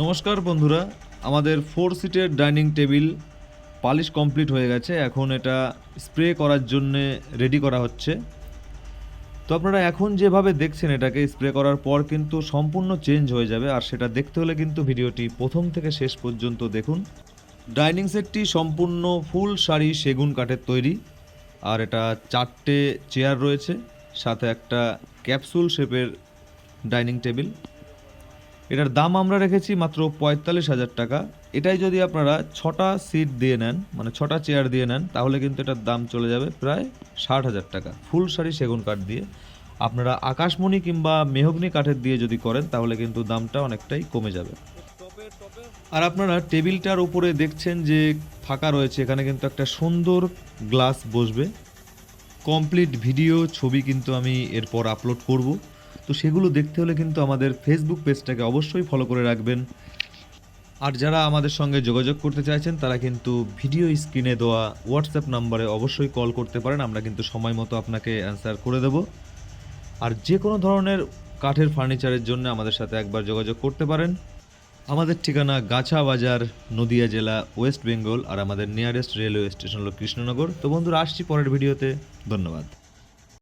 নমস্কার বন্ধুরা, আমাদের 4 সিটের ডাইনিং টেবিল পালিশ কমপ্লিট হয়ে গেছে। এখন এটা স্প্রে করার জন্যে রেডি করা হচ্ছে। তো আপনারা এখন যেভাবে দেখছেন এটাকে স্প্রে করার পর কিন্তু সম্পূর্ণ চেঞ্জ হয়ে যাবে, আর সেটা দেখতে হলে কিন্তু ভিডিওটি প্রথম থেকে শেষ পর্যন্ত দেখুন। ডাইনিং সেটটি সম্পূর্ণ ফুল সারি সেগুন কাঠের তৈরি, আর এটা 4টে চেয়ার রয়েছে, সাথে একটা ক্যাপসুল শেপের ডাইনিং টেবিল। এটার দাম আমরা রেখেছি মাত্র ৪৫,০০০ টাকা। এটাই যদি আপনারা 6টা সিট দিয়ে নেন, মানে 6টা চেয়ার দিয়ে নেন, তাহলে কিন্তু এটার দাম চলে যাবে প্রায় ৬০,০০০ টাকা ফুল সারি সেগুন কাঠ দিয়ে। আপনারা আকাশমণি কিংবা মেহগনি কাঠের দিয়ে যদি করেন তাহলে কিন্তু দামটা অনেকটাই কমে যাবে। আর আপনারা টেবিলটার উপরে দেখছেন যে ফাঁকা রয়েছে, এখানে কিন্তু একটা সুন্দর গ্লাস বসবে। কমপ্লিট ভিডিও ছবি কিন্তু আমি এরপর আপলোড করব, তো সেগুলো দেখতে হলে কিন্তু আমাদের ফেসবুক পেজটাকে অবশ্যই ফলো করে রাখবেন। আর যারা আমাদের সঙ্গে যোগাযোগ করতে চাইছেন তারা কিন্তু ভিডিও স্ক্রিনে দেওয়া হোয়াটসঅ্যাপ নাম্বারে অবশ্যই কল করতে পারেন, আমরা কিন্তু সময় মতো আপনাকে অ্যান্সার করে দেব। আর যে কোনো ধরনের কাঠের ফার্নিচারের জন্য আমাদের সাথে একবার যোগাযোগ করতে পারেন। আমাদের ঠিকানা গাছা বাজার, নদিয়া জেলা, ওয়েস্ট বেঙ্গল, আর আমাদের নিয়ারেস্ট রেলওয়ে স্টেশন হলো কৃষ্ণনগর। তো বন্ধুরা, আসছি পরের ভিডিওতে। ধন্যবাদ।